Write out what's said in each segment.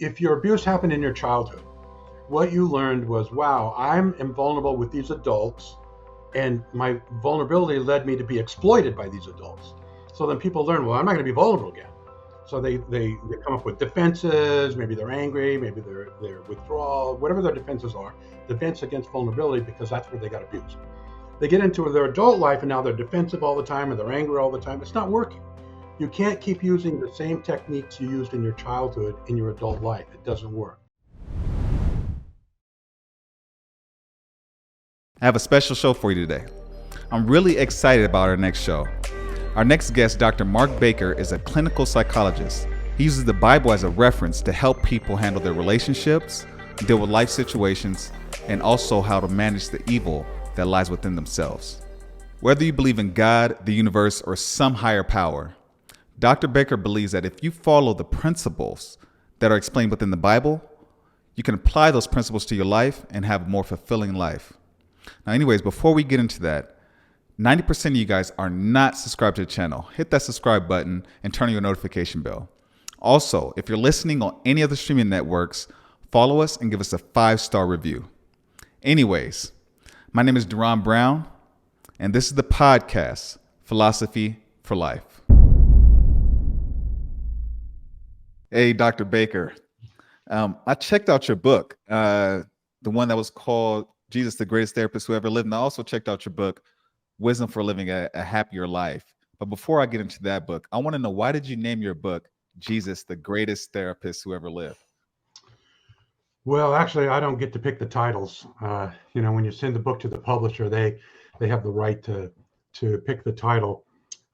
if your abuse happened in your childhood, what you learned was, wow, I'm invulnerable with these adults, and my vulnerability led me to be exploited by these adults. So then people learn, well, I'm not going to be vulnerable again. So they come up with defenses. Maybe they're angry, maybe they're withdrawal, whatever their defenses are, defense against vulnerability, because that's where they got abused. They get into their adult life and now they're defensive all the time and they're angry all the time. It's not working. You can't keep using the same techniques you used in your childhood in your adult life. It doesn't work. I have a special show for you today. I'm really excited about our next show. Our next guest, Dr. Mark Baker, is a clinical psychologist. He uses the Bible as a reference to help people handle their relationships, deal with life situations, and also how to manage the evil that lies within themselves. Whether you believe in God, the universe, or some higher power, Dr. Baker believes that if you follow the principles that are explained within the Bible, you can apply those principles to your life and have a more fulfilling life. Now, anyways, before we get into that, 90% of you guys are not subscribed to the channel. Hit that subscribe button and turn on your notification bell. Also, if you're listening on any other streaming networks, follow us and give us a 5-star review. Anyways, my name is Deron Brown, and this is the podcast, Philosophy for Life. Hey, Dr. Baker. I checked out your book, the one that was called Jesus, the Greatest Therapist Who Ever Lived. And I also checked out your book, Wisdom for Living a Happier Life. But before I get into that book, I want to know, why did you name your book Jesus, the Greatest Therapist Who Ever Lived? Well, actually, I don't get to pick the titles. When you send the book to the publisher, they have the right to pick the title.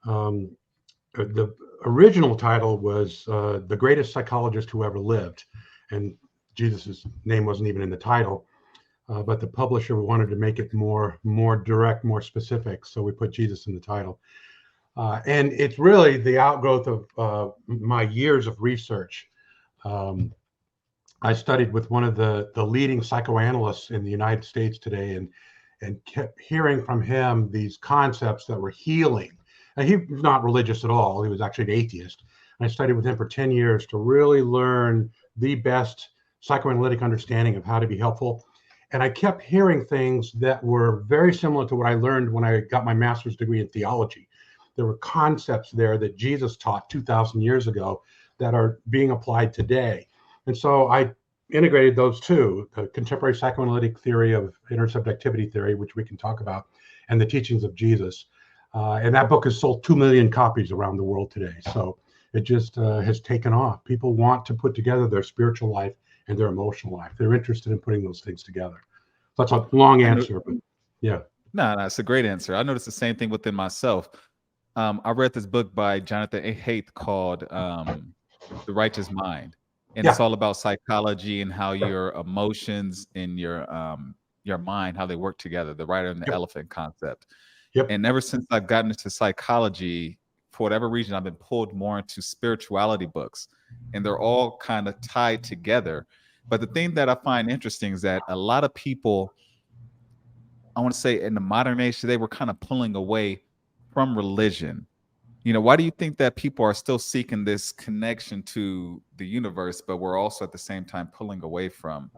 The original title was The Greatest Psychologist Who Ever Lived, and Jesus's name wasn't even in the title. But the publisher wanted to make it more direct, more specific, so we put Jesus in the title. And it's really the outgrowth of my years of research. I studied with one of the leading psychoanalysts in the United States today, and kept hearing from him these concepts that were healing. And he was not religious at all. He was actually an atheist. And I studied with him for 10 years to really learn the best psychoanalytic understanding of how to be helpful. And I kept hearing things that were very similar to what I learned when I got my master's degree in theology. There were concepts there that Jesus taught 2,000 years ago that are being applied today. And so I integrated those two, the contemporary psychoanalytic theory of intersubjectivity theory, which we can talk about, and the teachings of Jesus. And that book has sold 2 million copies around the world today. So it just has taken off. People want to put together their spiritual life and their emotional life. They're interested in putting those things together. That's a long answer, but yeah. No, it's a great answer. I noticed the same thing within myself. I read this book by Jonathan Haidt called The Righteous Mind. And It's all about psychology and how your emotions and your mind, how they work together, the rider and the elephant concept. And ever since I've gotten into psychology, for whatever reason, I've been pulled more into spirituality books, and they're all kind of tied together. But the thing that I find interesting is that a lot of people, I want to say in the modern age today, we're kind of pulling away from religion. Why do you think that people are still seeking this connection to the universe, but we're also at the same time pulling away from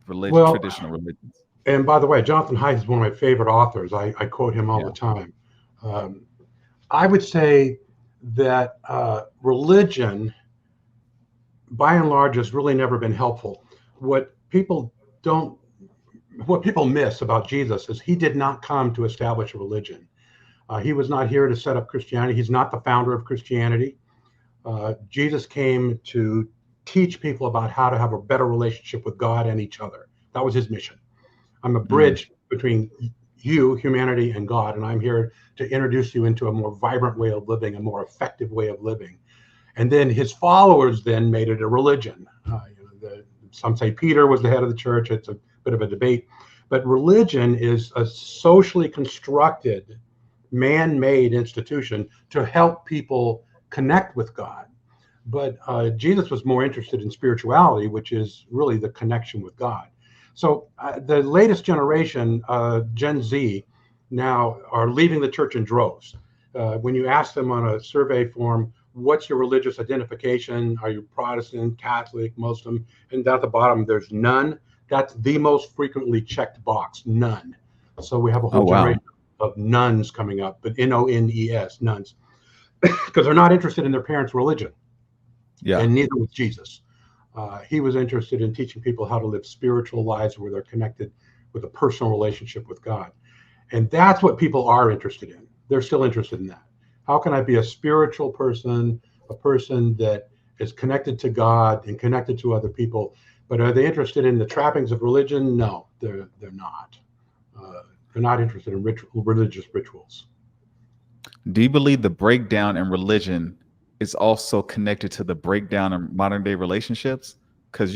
religion, traditional religions? And by the way, Jonathan Haidt is one of my favorite authors. I quote him all the time. I would say that religion, by and large, has really never been helpful. What people miss about Jesus is he did not come to establish a religion. He was not here to set up Christianity. He's not the founder of Christianity. Jesus came to teach people about how to have a better relationship with God and each other. That was his mission. I'm a bridge between you, humanity, and God, and I'm here to introduce you into a more vibrant way of living, a more effective way of living. And then his followers then made it a religion. Some say Peter was the head of the church. It's a bit of a debate. But religion is a socially constructed, man-made institution to help people connect with God. But Jesus was more interested in spirituality, which is really the connection with God. So the latest generation, Gen Z, now are leaving the church in droves. When you ask them on a survey form, what's your religious identification? Are you Protestant, Catholic, Muslim? And down at the bottom, there's none. That's the most frequently checked box, none. So we have a Oh, whole wow. generation of nuns coming up, but Nones, nuns, because they're not interested in their parents' religion, Yeah. and neither was Jesus. He was interested in teaching people how to live spiritual lives where they're connected with a personal relationship with God. And that's what people are interested in. They're still interested in that. How can I be a spiritual person, a person that is connected to God and connected to other people? But are they interested in the trappings of religion? No, they're not. They're not interested in religious rituals. Do you believe the breakdown in religion is also connected to the breakdown in modern day relationships? Because,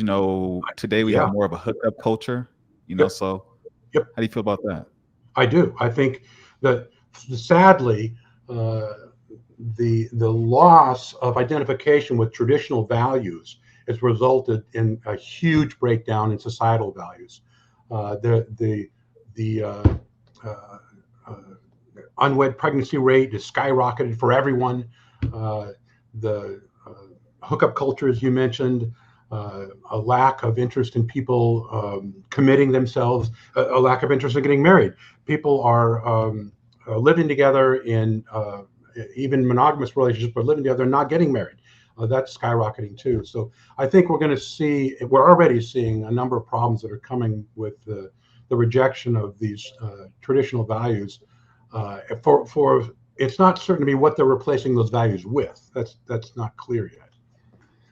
today we have Yeah. more of a hookup culture, Yep. so Yep. how do you feel about that? I do. I think that sadly, uh, the loss of identification with traditional values has resulted in a huge breakdown in societal values. The uh, unwed pregnancy rate is skyrocketed for everyone. The hookup culture, as you mentioned, a lack of interest in people committing themselves, a lack of interest in getting married. People are living together in even monogamous relationships, but living together and not getting married. That's skyrocketing too. So I think we're already seeing a number of problems that are coming with the rejection of these traditional values. For it's not certain to me what they're replacing those values with. That's not clear yet.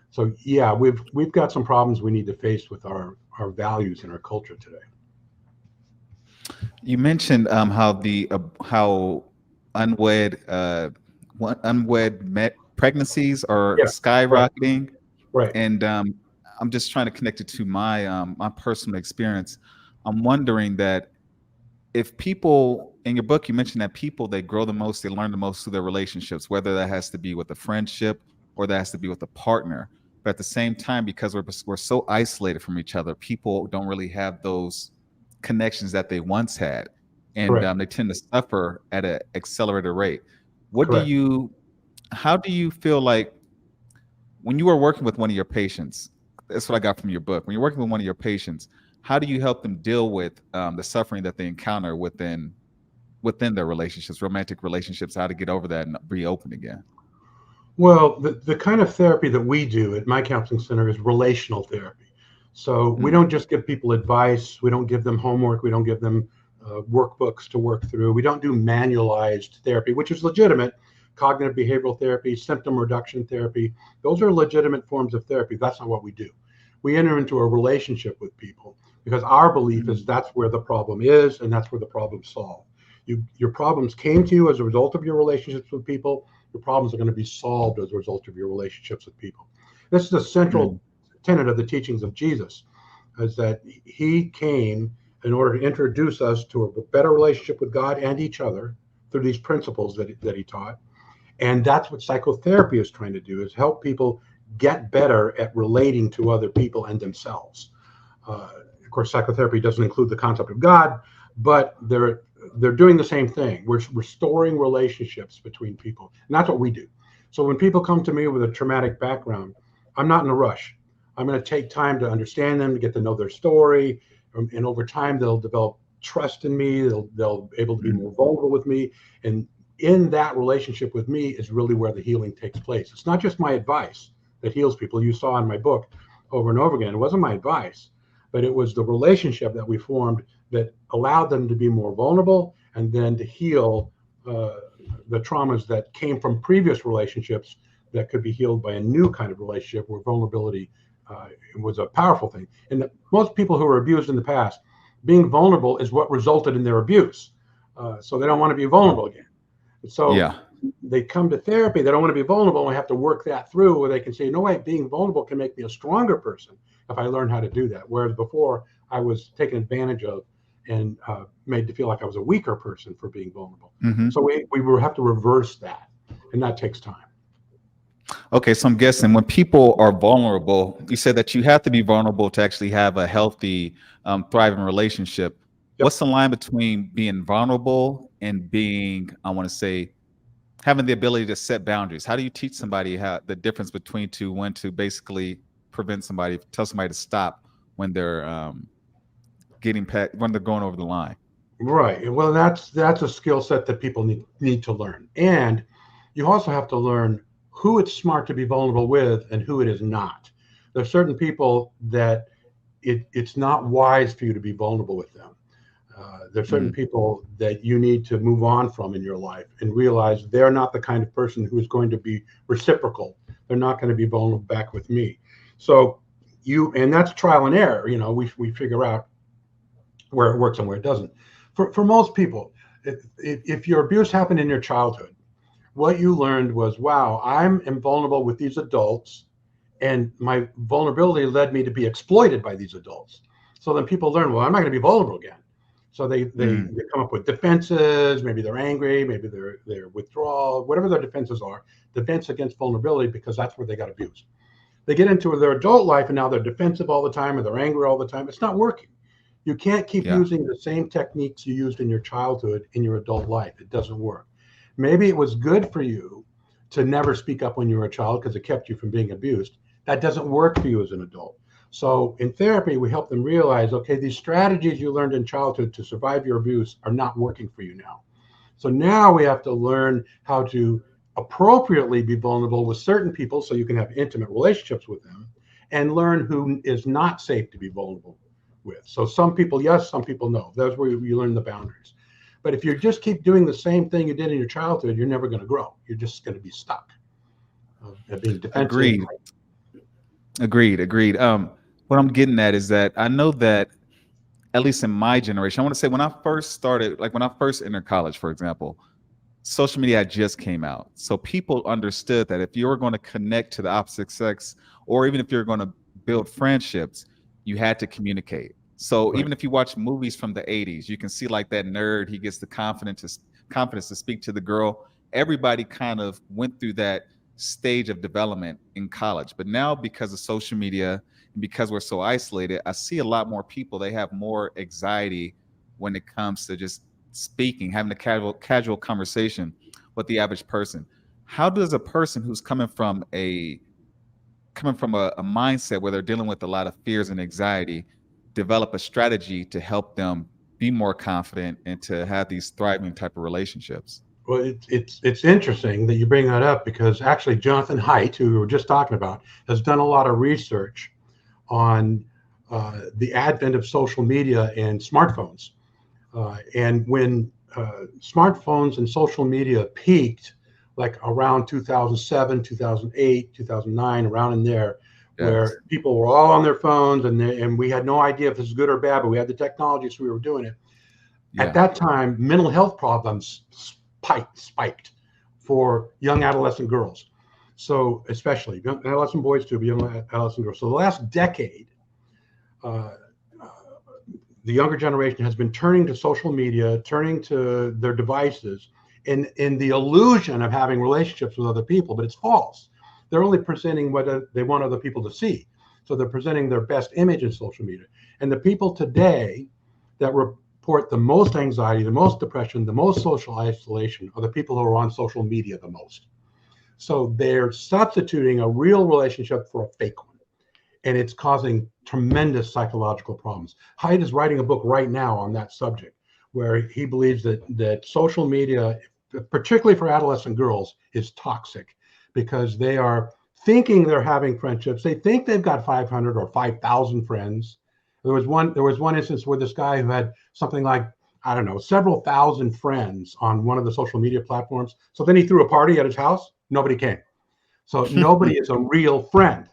So yeah, we've got some problems we need to face with our values in our culture today. You mentioned how unwed pregnancies are Yeah, right, skyrocketing, right. and I'm just trying to connect it to my personal experience. I'm wondering that if people in your book, you mentioned that people, they grow the most, they learn the most through their relationships, whether that has to be with a friendship or that has to be with a partner. But at the same time, because we're so isolated from each other, people don't really have those connections that they once had, and Correct, they tend to suffer at an accelerated rate. What do correct. you How do you feel like when you are working with one of your patients? That's what I got from your book. When you're working with one of your patients, how do you help them deal with the suffering that they encounter within their relationships, romantic relationships, how to get over that and reopen again? Well, the kind of therapy that we do at my counseling center is relational therapy. So we Mm, don't just give people advice. We don't give them homework. We don't give them workbooks to work through. We don't do manualized therapy, which is legitimate. Cognitive behavioral therapy, symptom reduction therapy, those are legitimate forms of therapy. That's not what we do. We enter into a relationship with people because our belief is mm, that's where the problem is and that's where the problem's solved. Your problems came to you as a result of your relationships with people. Your problems are going to be solved as a result of your relationships with people. This is the mm. central tenet of the teachings of Jesus, is that he came in order to introduce us to a better relationship with God and each other through these principles that he taught. And that's what psychotherapy is trying to do, is help people get better at relating to other people and themselves. Of course, psychotherapy doesn't include the concept of God, but they're doing the same thing. We're restoring relationships between people, and that's what we do. So when people come to me with a traumatic background, I'm not in a rush. I'm going to take time to understand them, to get to know their story, and over time they'll develop trust in me. They'll be able to be more Mm. vulnerable with me, and in that relationship with me is really where the healing takes place. It's not just my advice that heals people. You saw in my book over and over again. It wasn't my advice, but it was the relationship that we formed that allowed them to be more vulnerable and then to heal uh, the traumas that came from previous relationships that could be healed by a new kind of relationship where vulnerability was a powerful thing. And most people who were abused in the past, being vulnerable is what resulted in their abuse. So they don't want to be vulnerable again. So Yeah. they come to therapy, they don't want to be vulnerable, and we have to work that through where they can say, no way, being vulnerable can make me a stronger person if I learn how to do that. Whereas before I was taken advantage of and made to feel like I was a weaker person for being vulnerable. Hmm. So we will have to reverse that, and that takes time. Okay, so I'm guessing when people are vulnerable, you said that you have to be vulnerable to actually have a healthy, thriving relationship. Yep. What's the line between being vulnerable and being, I want to say, having the ability to set boundaries. How do you teach somebody how the difference between two, when to basically prevent somebody, tell somebody to stop when they're when they're going over the line? Right. Well, that's a skill set that people need to learn. And you also have to learn who it's smart to be vulnerable with and who it is not. There's certain people that it's not wise for you to be vulnerable with them. There's certain Mm, people that you need to move on from in your life and realize they're not the kind of person who is going to be reciprocal. They're not going to be vulnerable back with me. So and that's trial and error. We figure out where it works and where it doesn't. For most people, if your abuse happened in your childhood, what you learned was, wow, I'm invulnerable with these adults, and my vulnerability led me to be exploited by these adults. So then people learn, well, I'm not going to be vulnerable again. So they mm, come up with defenses. Maybe they're angry, maybe they're withdrawal, whatever their defenses are, defense against vulnerability, because that's where they got abused. They get into their adult life and now they're defensive all the time or they're angry all the time. It's not working. You can't keep yeah. using the same techniques you used in your childhood in your adult life. It doesn't work. Maybe it was good for you to never speak up when you were a child because it kept you from being abused. That doesn't work for you as an adult. So in therapy, we help them realize, okay, these strategies you learned in childhood to survive your abuse are not working for you now. So now we have to learn how to appropriately be vulnerable with certain people so you can have intimate relationships with them, and learn who is not safe to be vulnerable with. So some people, yes, some people, no. That's where you learn the boundaries. But if you just keep doing the same thing you did in your childhood, you're never going to grow. You're just going to be stuck being defensive. Agreed. Agreed. What I'm getting at is that I know that at least in my generation, I want to say when I first started, like when I first entered college, for example, social media had just came out. So people understood that if you were going to connect to the opposite sex, or even if you're going to build friendships, you had to communicate. So Right. even if you watch movies from the 80s, you can see like that nerd, he gets the confidence to speak to the girl. Everybody kind of went through that stage of development in college. But now because of social media and because we're so isolated, I see a lot more people, they have more anxiety when it comes to just speaking, having a casual conversation with the average person. How does a person who's coming from a mindset where they're dealing with a lot of fears and anxiety develop a strategy to help them be more confident and to have these thriving type of relationships? Well, it's interesting that you bring that up, because actually Jonathan Haidt, who we were just talking about, has done a lot of research on the advent of social media and smartphones. And when smartphones and social media peaked, like around 2007, 2008, 2009, around in there, Yes. where people were all on their phones, and we had no idea if this is good or bad, but we had the technology, so we were doing it. At Yeah. that time, mental health problems spiked for young adolescent girls. So especially young adolescent boys too, but young adolescent girls. So the last decade, uh, the younger generation has been turning to social media, turning to their devices in the illusion of having relationships with other people, but it's false. They're only presenting what they want other people to see. So they're presenting their best image in social media. And the people today that report the most anxiety, the most depression, the most social isolation are the people who are on social media the most. So they're substituting a real relationship for a fake one, and it's causing tremendous psychological problems. Haidt is writing a book right now on that subject, where he believes that social media, particularly for adolescent girls, is toxic, because they are thinking they're having friendships. They think they've got 500 or 5,000 friends. There was one instance where this guy who had something like, I don't know, several thousand friends on one of the social media platforms. So then he threw a party at his house. Nobody came. So nobody is a real friend.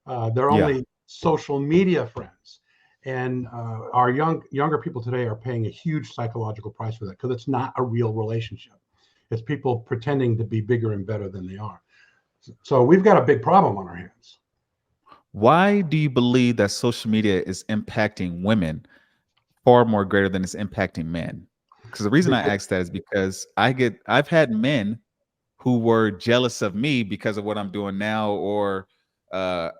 They're Yeah. only social media friends. And our younger people today are paying a huge psychological price for that, because it's not a real relationship. It's people pretending to be bigger and better than they are. So we've got a big problem on our hands. Why do you believe that social media is impacting women far more greater than it's impacting men? Because the reason I Because, ask that is because I've had men who were jealous of me because of what I'm doing now, or I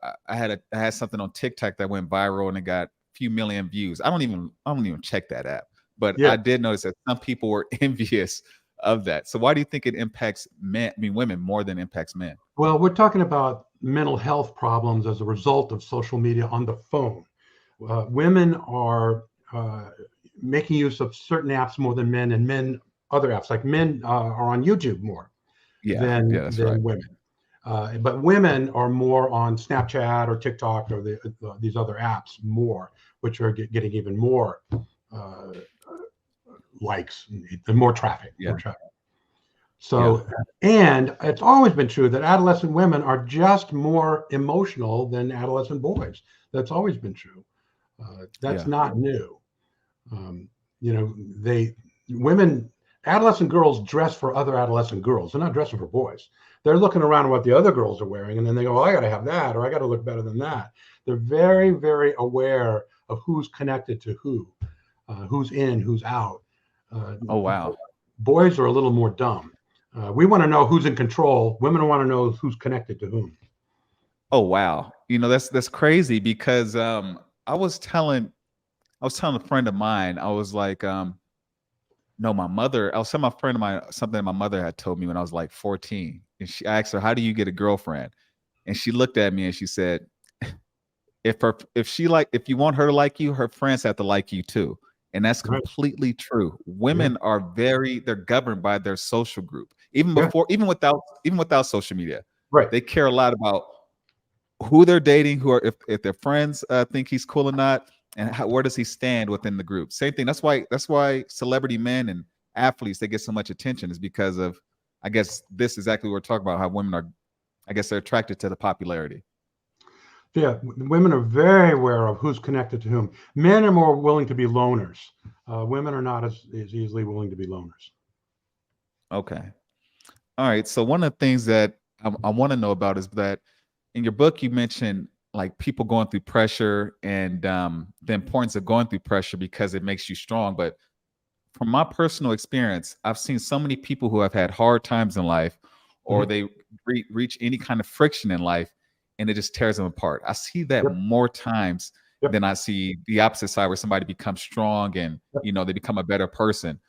had something on TikTok that went viral and it got a few million views. I don't even check that app, but yeah, I did notice that some people were envious of that. So why do you think it impacts men, I mean women, more than impacts men? Well, we're talking about mental health problems as a result of social media on the phone. Women are making use of certain apps more than men, and men other apps. Like men are on YouTube more Yeah, than that's right. women. But women are more on Snapchat or TikTok or these other apps more, which are getting even more uh, likes and more traffic. Yeah, More traffic. yeah, So, and it's always been true that adolescent women are just more emotional than adolescent boys. That's always been true. That's yeah. not new. Um, you know, women, adolescent girls dress for other adolescent girls. They're not dressing for boys. They're looking around at what the other girls are wearing, and then they go, "Well, I got to have that, or I got to look better than that." They're very, very aware of who's connected to who's in, who's out. Uh, Oh wow. Boys are a little more dumb. We want to know who's in control. Women want to know who's connected to whom. Oh wow. You know, that's crazy because I was telling a friend of mine, I was like, no, I was telling my friend of mine something my mother had told me when I was like 14. And I asked her, how do you get a girlfriend? And she looked at me and she said, if you want her to like you, her friends have to like you too. And that's Right. completely true. Yeah. Women are they're governed by their social group. Yeah. Even without social media. Right. They care a lot about who they're dating, who are if their friends think he's cool or not, and where does he stand within the group. Same thing. That's why celebrity men and athletes, they get so much attention, is because of, I guess, this exactly what we're talking about, how women are, I guess, they're attracted to the popularity. Yeah. Women are very aware of who's connected to whom. Men are more willing to be loners. Women are not as easily willing to be loners. Okay. All right. So one of the things that I want to know about is that in your book you mentioned like people going through pressure and the importance of going through pressure because it makes you strong. But from my personal experience, I've seen so many people who have had hard times in life, or Mhm. they reach any kind of friction in life, and it just tears them apart. I see that Yep. more times Yep. than I see the opposite side, where somebody becomes strong and Yep. they become a better person.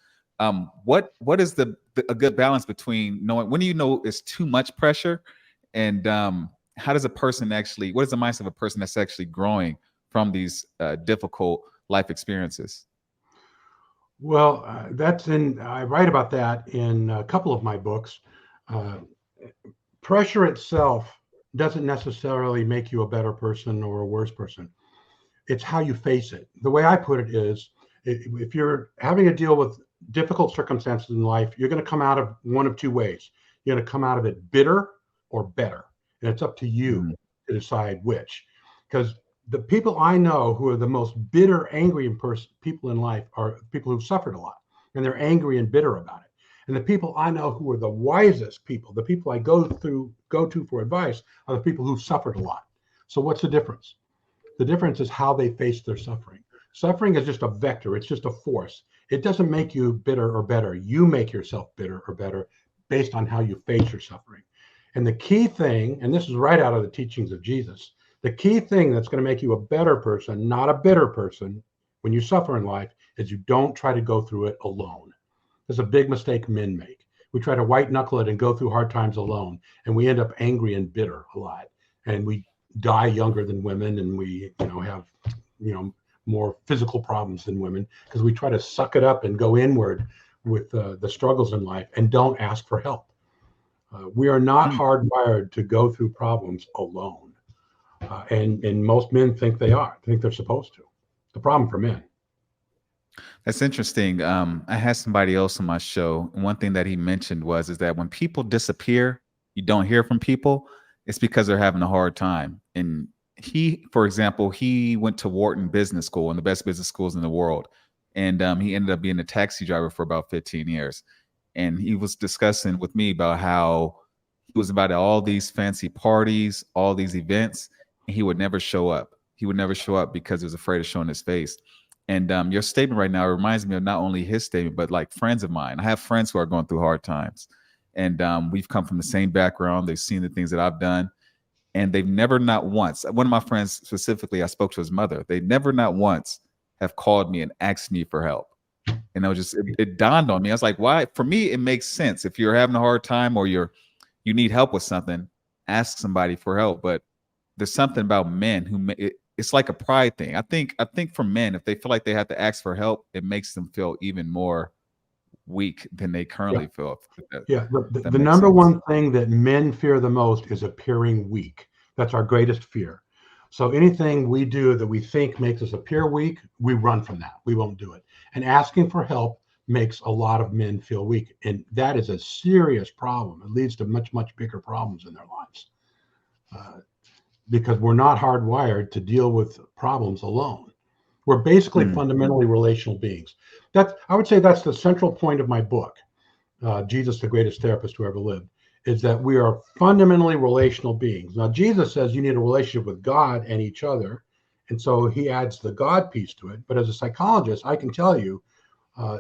What is a good balance between knowing when do you know it's too much pressure, and how does a person actually? What is the mindset of a person that's actually growing from these difficult life experiences? Well, I write about that in a couple of my books. Uh, Pressure itself doesn't necessarily make you a better person or a worse person. It's how you face it. The way I put it is, if you're having to deal with difficult circumstances in life, you're going to come out of one of two ways. You're going to come out of it bitter or better. And it's up to you Mhm. to decide which. Because the people I know who are the most bitter, angry people in life are people who've suffered a lot, and they're angry and bitter about it. And the people I know who are the wisest people, the people I go to for advice, are the people who've suffered a lot. So what's the difference? The difference is how they face their suffering. Suffering is just a vector, it's just a force. It doesn't make you bitter or better. You make yourself bitter or better based on how you face your suffering. And the key thing, and this is right out of the teachings of Jesus, the key thing that's going to make you a better person, not a bitter person, when you suffer in life, is you don't try to go through it alone. There's a big mistake men make. We try to white knuckle it and go through hard times alone, and we end up angry and bitter a lot. And we die younger than women, and we, have, you know, more physical problems than women because we try to suck it up and go inward with the struggles in life and don't ask for help. We are not Mm. hardwired to go through problems alone, and most men think they are, think they're supposed to. The problem for men. That's interesting. I had somebody else on my show, and one thing that he mentioned is that when people disappear, you don't hear from people. It's because they're having a hard time. And for example, he went to Wharton Business School, one of the best business schools in the world, and he ended up being a taxi driver for about 15 years. And he was discussing with me about how he was invited to all these fancy parties, all these events, and he would never show up. He would never show up because he was afraid of showing his face. And your statement right now reminds me of not only his statement, but like friends of mine. I have friends who are going through hard times, and we've come from the same background. They've seen the things that I've done, and they've never, not once. One of my friends specifically, I spoke to his mother. They never, not once, have called me and asked me for help. And it dawned on me. I was like, why? For me, it makes sense. If you're having a hard time or you need help with something, ask somebody for help. But there's something about men who it's like a pride thing. I think for men, if they feel like they have to ask for help, it makes them feel even more weak than they Yeah. currently feel. Yeah. That The makes number sense. one thing that men fear the most is appearing weak. That's our greatest fear. So anything we do that we think makes us appear weak, we run from that. We won't do it. And asking for help makes a lot of men feel weak. And that is a serious problem. It leads to much, much bigger problems in their lives. Because we're not hardwired to deal with problems alone. We're basically fundamentally relational beings. I would say that's the central point of my book, Jesus, the greatest therapist who ever lived, is that we are fundamentally relational beings. Now, Jesus says you need a relationship with God and each other. And so he adds the God piece to it. But as a psychologist, I can tell you uh,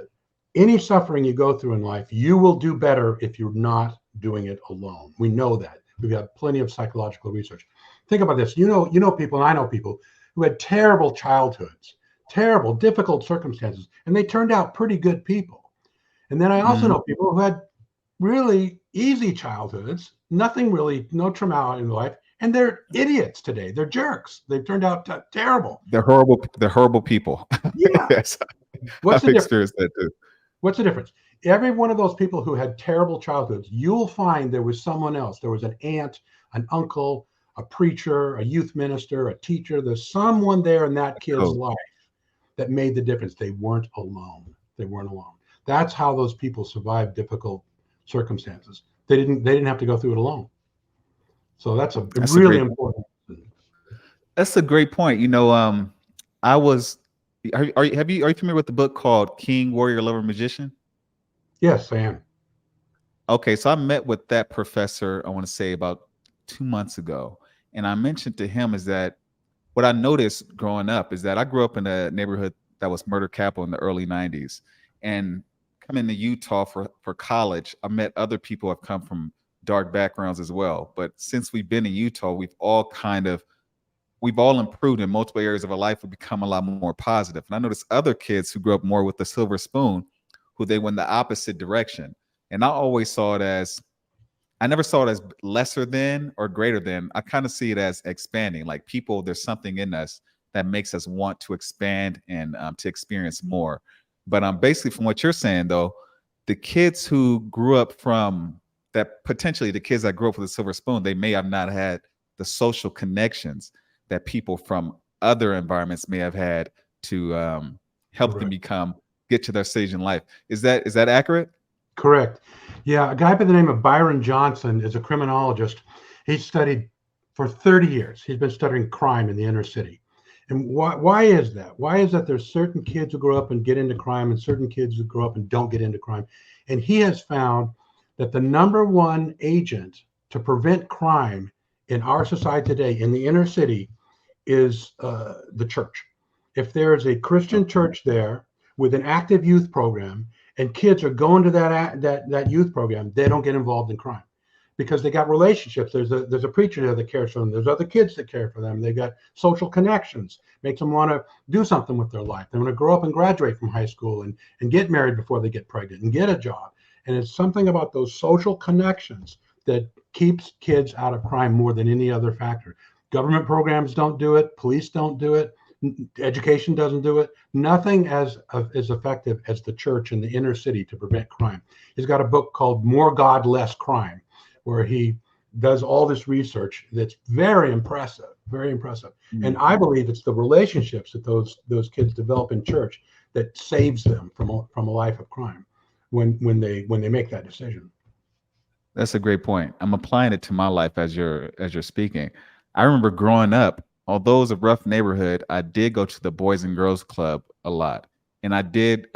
any suffering you go through in life, you will do better if you're not doing it alone. We know that. We've got plenty of psychological research. Think about this. You know people, and I know people who had terrible childhoods, terrible, difficult circumstances, and they turned out pretty good people. And then I also know people who had really easy childhoods, nothing really, no trauma in life, and they're idiots today. They're jerks. They've turned out terrible. They're horrible. They're horrible people. Yeah. Yes, What's I've the difference? experienced that too. What's the difference? Every one of those people who had terrible childhoods, you'll find there was someone else. There was an aunt, an uncle, a preacher, a youth minister, a teacher. There's someone there in that kid's Cool. life that made the difference. They weren't alone. They weren't alone. That's how those people survived difficult circumstances. They didn't have to go through it alone. So that's a That's a really great. important. That's a great point. I was. Are you familiar with the book called King, Warrior, Lover, Magician? Yes, I am. Okay, so I met with that professor, I want to say about 2 months ago. And I mentioned to him is that what I noticed growing up is that I grew up in a neighborhood that was murder capital in the early 90s. And coming to Utah for college, I met other people who have come from dark backgrounds as well. But since we've been in Utah, we've all improved in multiple areas of our life. We've become a lot more positive. And I noticed other kids who grew up more with the silver spoon, who they went the opposite direction. And I never saw it as lesser than or greater than. I kind of see it as expanding. Like people, there's something in us that makes us want to expand and to experience more. But basically, from what you're saying, though, the kids who grew up from that, potentially the kids that grew up with a silver spoon, they may have not had the social connections that people from other environments may have had to help them Correct. get to their stage in life. Is that accurate? Correct. Yeah, a guy by the name of Byron Johnson is a criminologist. He studied for 30 years. He's been studying crime in the inner city. And why is that? Why is that there's certain kids who grow up and get into crime and certain kids who grow up and don't get into crime? And he has found that the number one agent to prevent crime in our society today in the inner city is the church. If there is a Christian church there with an active youth program and kids are going to that youth program, they don't get involved in crime because they got relationships. There's a preacher there that cares for them. There's other kids that care for them. They got social connections, makes them want to do something with their life. They want to grow up and graduate from high school and get married before they get pregnant and get a job. And it's something about those social connections that keeps kids out of crime more than any other factor. Government programs don't do it. Police don't do it. Education doesn't do it. Nothing as effective as the church in the inner city to prevent crime. He's got a book called More God, Less Crime, where he does all this research that's very impressive, very impressive. Mm. And I believe it's the relationships that those kids develop in church that saves them from a life of crime when they make that decision. That's a great point. I'm applying it to my life as you're speaking. I remember growing up, although it was a rough neighborhood, I did go to the Boys and Girls Club a lot. And I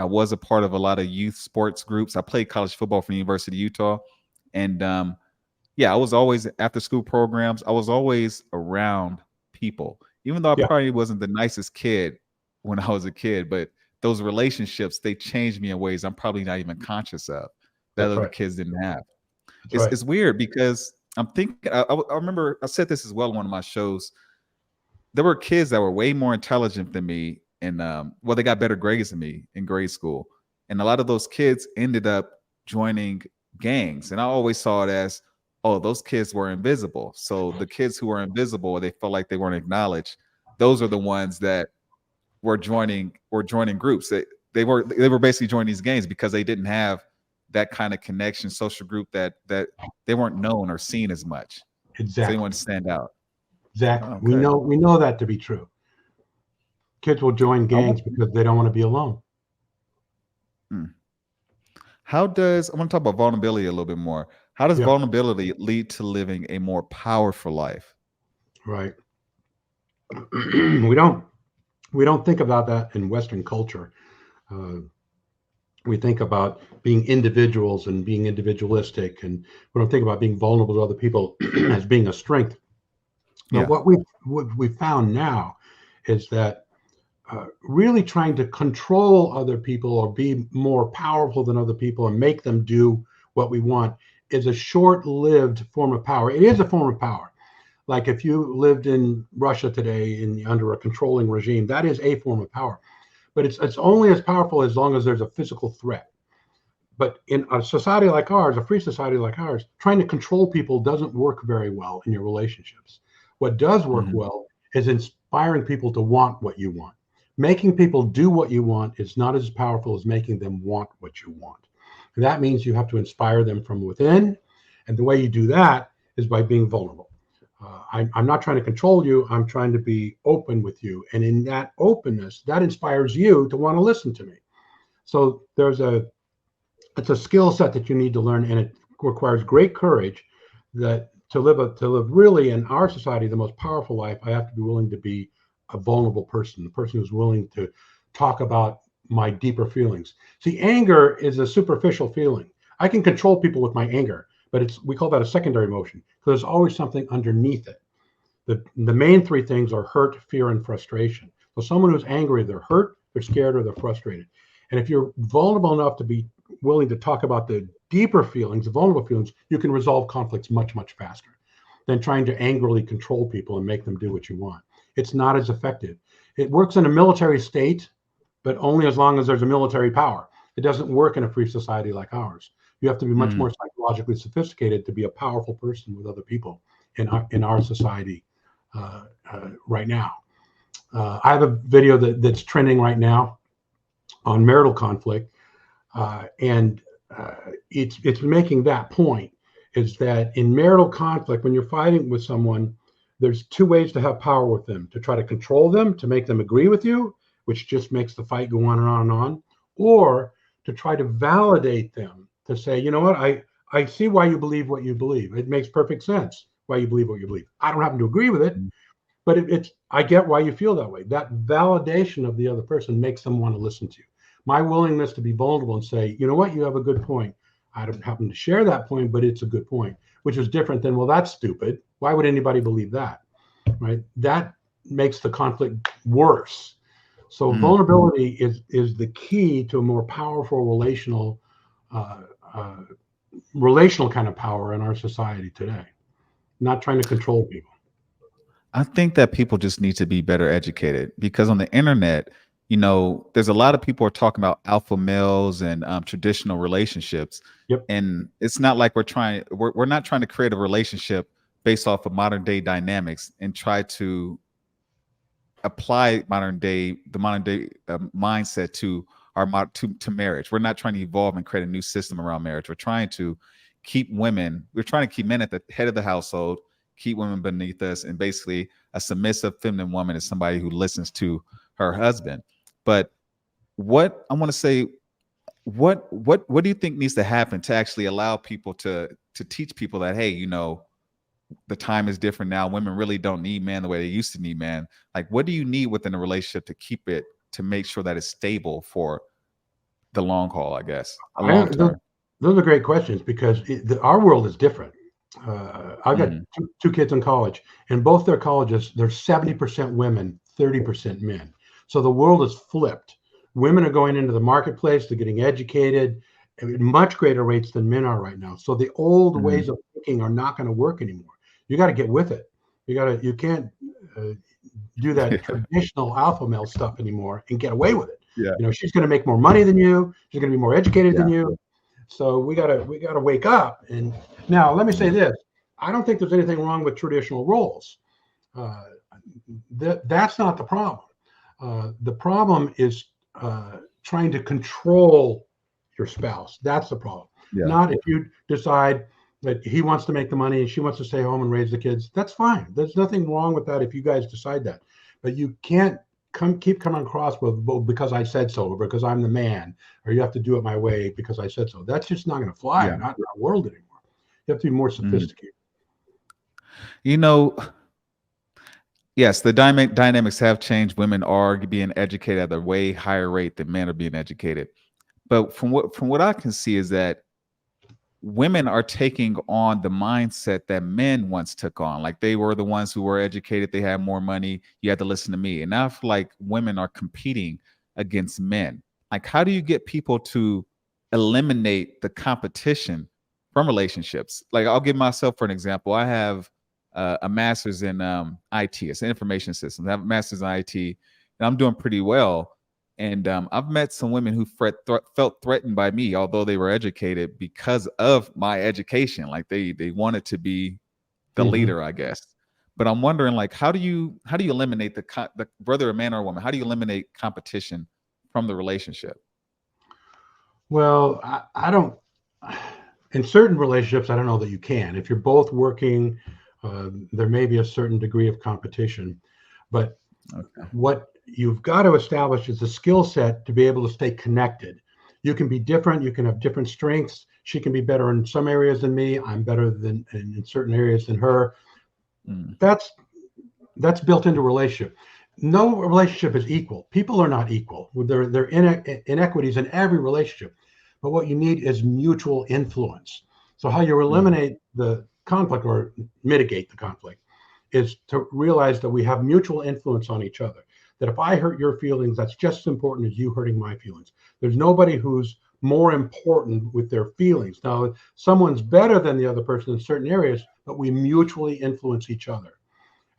was a part of a lot of youth sports groups. I played college football for the University of Utah. And yeah, I was always after school programs. I was always around people, even though I Yeah, probably wasn't the nicest kid when I was a kid, but those relationships, they changed me in ways I'm probably not even conscious of that that's other right. kids didn't have. That's It's right. it's weird because I'm thinking. I remember I said this as well in one of my shows. There were kids that were way more intelligent than me, and well, they got better grades than me in grade school. And a lot of those kids ended up joining gangs. And I always saw it as, oh, those kids were invisible. So the kids who were invisible, they felt like they weren't acknowledged. Those are the ones that were joining groups. They were basically joining these gangs because they didn't have that kind of connection, social group that they weren't known or seen as much. So they Exactly. wanted to stand out. Exactly. Oh, We okay. know that to be true. Kids will join I want, gangs because they don't want to be alone. hmm. I want to talk about vulnerability a little bit more. How does Yeah. vulnerability lead to living a more powerful life? Right. We don't think about that in Western culture. Uh, we think about being individuals and being individualistic, and we don't think about being vulnerable to other people as being a strength. But Yeah. what we found now is that really trying to control other people or be more powerful than other people and make them do what we want is a short-lived form of power. It is a form of power. Like if you lived in Russia today under a controlling regime, that is a form of power. But it's only as powerful as long as there's a physical threat. But in a society like ours, a free society like ours, trying to control people doesn't work very well in your relationships. What does work Hmm. well is inspiring people to want what you want. Making people do what you want is not as powerful as making them want what you want. And that means you have to inspire them from within. And the way you do that is by being vulnerable. I'm not trying to control you. I'm trying to be open with you. And in that openness, that inspires you to want to listen to me. So it's a skill set that you need to learn, and it requires great courage. That to live really in our society the most powerful life, I have to be willing to be a vulnerable person, the person who's willing to talk about my deeper feelings. See, anger is a superficial feeling. I can control people with my anger, but we call that a secondary emotion because there's always something underneath it. The main three things are hurt, fear, and frustration. So someone who's angry, they're hurt, they're scared, or they're frustrated. And if you're vulnerable enough to be willing to talk about the deeper feelings, the vulnerable feelings, you can resolve conflicts much, much faster than trying to angrily control people and make them do what you want. It's not as effective. It works in a military state, but only as long as there's a military power. It doesn't work in a free society like ours. You have to be much Mm. more psychologically sophisticated to be a powerful person with other people in our society right now. I have a video that's trending right now on marital conflict, and it's making that point is that in marital conflict, when you're fighting with someone, there's two ways to have power with them: to try to control them, to make them agree with you, which just makes the fight go on and on and on, or to try to validate them, to say, you know what, I see why you believe what you believe. It makes perfect sense why you believe what you believe. I don't happen to agree with it, but it's I get why you feel that way. That validation of the other person makes them want to listen to you. My willingness to be vulnerable and say, you know what, you have a good point. I don't happen to share that point, but it's a good point, which is different than, well, that's stupid. Why would anybody believe that? Right? That makes the conflict worse. So Mm. vulnerability is the key to a more powerful uh, uh, relational kind of power in our society today. Not trying to control people. I think that people just need to be better educated because on the internet, there's a lot of people are talking about alpha males and traditional relationships, Yep. and it's not like we're not trying to create a relationship based off of modern day dynamics and try to apply the modern day mindset to to marriage. We're not trying to evolve and create a new system around marriage. We're trying to keep men at the head of the household, keep women beneath us, and basically a submissive feminine woman is somebody who listens to her husband. But what I want to say, what do you think needs to happen to actually allow people to teach people that, hey, the time is different now. Women really don't need men the way they used to need men. Like, what do you need within a relationship to make sure that it's stable for the long haul, I guess, a I, long those, term? those are great questions because our world is different. I've got Hmm. two kids in college, and both their colleges, they're 70% women, 30% men. So the world is flipped. Women are going into the marketplace, they're getting educated at much greater rates than men are right now. So the old Hmm. ways of thinking are not going to work anymore. You got to get with it. You can't uh, do that traditional alpha male stuff anymore and get away with it. Yeah. She's going to make more money than you. She's going to be more educated than Yeah. you. So we gotta wake up. And now let me say this: I don't think there's anything wrong with traditional roles. Uh, that's not the problem. The problem is trying to control your spouse. That's the problem. Yeah. Not if you decide that he wants to make the money and she wants to stay home and raise the kids. That's fine. There's nothing wrong with that if you guys decide that. But you can't keep coming across with, well, because I said so, or because I'm the man, or you have to do it my way because I said so. That's just not going to fly. Yeah. Not in our world anymore. You have to be more sophisticated. You know, yes, the dynamics have changed. Women are being educated at a way higher rate than men are being educated. But from what I can see is that women are taking on the mindset that men once took on. Like they were the ones who were educated, they had more money, you had to listen to me. And now I feel like women are competing against men. Like, how do you get people to eliminate the competition from relationships? Like, I'll give myself for an example. I have a master's in IT, it's information systems. I have a master's in IT, and I'm doing pretty well. And I've met some women who felt threatened by me, although they were educated, because of my education. Like they wanted to be the leader, I guess. But I'm wondering, like, how do you eliminate the whether a man or a woman? How do you eliminate competition from the relationship? Well, I don't. In certain relationships, I don't know that you can. If you're both working, there may be a certain degree of competition, but what you've got to establish is a skill set to be able to stay connected. You can be different. You can have different strengths. She can be better in some areas than me. I'm better than in certain areas than her. That's built into a relationship. No relationship is equal. People are not equal. There are inequities in every relationship. But what you need is mutual influence. So how you eliminate the conflict or mitigate the conflict is to realize that we have mutual influence on each other. That if I hurt your feelings, that's just as important as you hurting my feelings. There's nobody who's more important with their feelings. Now, someone's better than the other person in certain areas, but we mutually influence each other.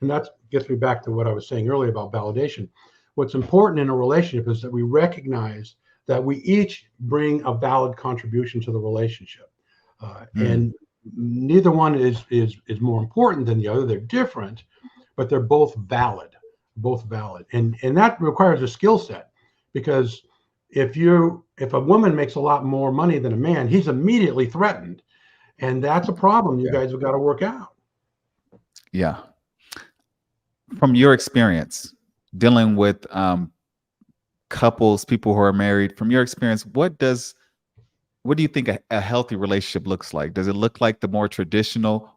And that gets me back to what I was saying earlier about validation. What's important in a relationship is that we recognize that we each bring a valid contribution to the relationship. And neither one is more important than the other. They're different, but they're both valid. And that requires a skill set, because if a woman makes a lot more money than a man, he's immediately threatened, and that's a problem you guys have got to work out. Yeah. From your experience dealing with couples, people who are married, from your experience, what do you think a healthy relationship looks like? Does it look like the more traditional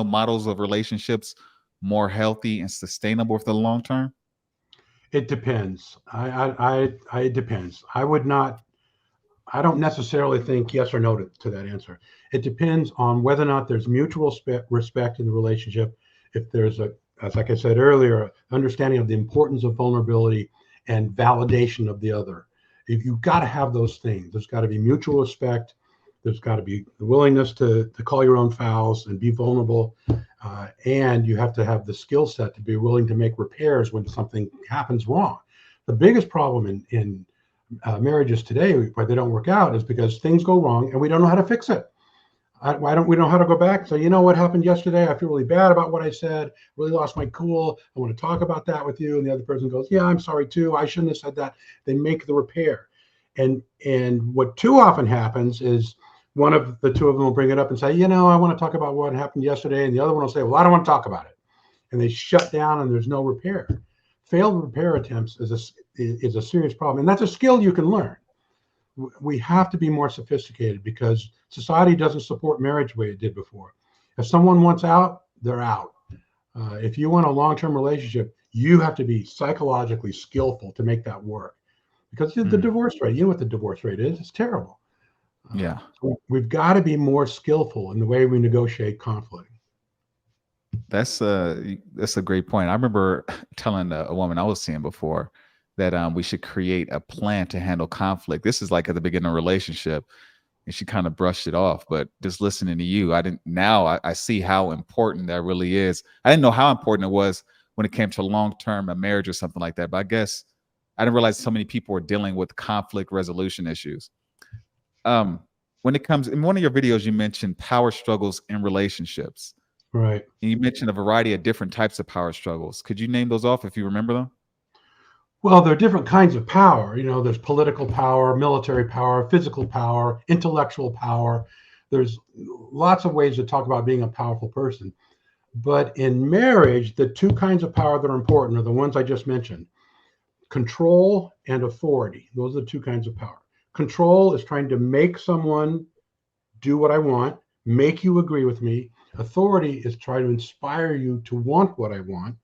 models of relationships more healthy and sustainable for the long term? It depends. It depends. I don't necessarily think yes or no to that answer. It depends on whether or not there's mutual respect in the relationship. If there's like I said earlier, understanding of the importance of vulnerability and validation of the other. If you've got to have those things, there's got to be mutual respect. There's got to be the willingness to call your own fouls and be vulnerable. And you have to have the skill set to be willing to make repairs when something happens wrong. The biggest problem in marriages today why they don't work out is because things go wrong and we don't know how to fix it. Why don't we know how to go back and say, you know what happened yesterday? I feel really bad about what I said, really lost my cool. I want to talk about that with you. And the other person goes, yeah, I'm sorry too. I shouldn't have said that. They make the repair. And what too often happens is one of the two of them will bring it up and say, I want to talk about what happened yesterday. And the other one will say, well, I don't want to talk about it. And they shut down and there's no repair. Failed repair attempts is a serious problem. And that's a skill you can learn. We have to be more sophisticated because society doesn't support marriage the way it did before. If someone wants out, they're out. If you want a long-term relationship, you have to be psychologically skillful to make that work. Because the divorce rate, you know what the divorce rate is? It's terrible. So we've got to be more skillful in the way we negotiate conflict. That's a great point. I remember telling a woman I was seeing before that we should create a plan to handle conflict. This is like at the beginning of a relationship, and she kind of brushed it off. But just listening to you, I see how important that really is. I didn't know how important it was when it came to long-term a marriage or something like that. But I guess I didn't realize so many people were dealing with conflict resolution issues. When it comes in one of your videos, you mentioned power struggles in relationships. Right. And you mentioned a variety of different types of power struggles. Could you name those off if you remember them? Well, there are different kinds of power. There's political power, military power, physical power, intellectual power. There's lots of ways to talk about being a powerful person. But in marriage, the two kinds of power that are important are the ones I just mentioned: control and authority. Those are the two kinds of power. Control is trying to make someone do what I want, make you agree with me. Authority is trying to inspire you to want what I want.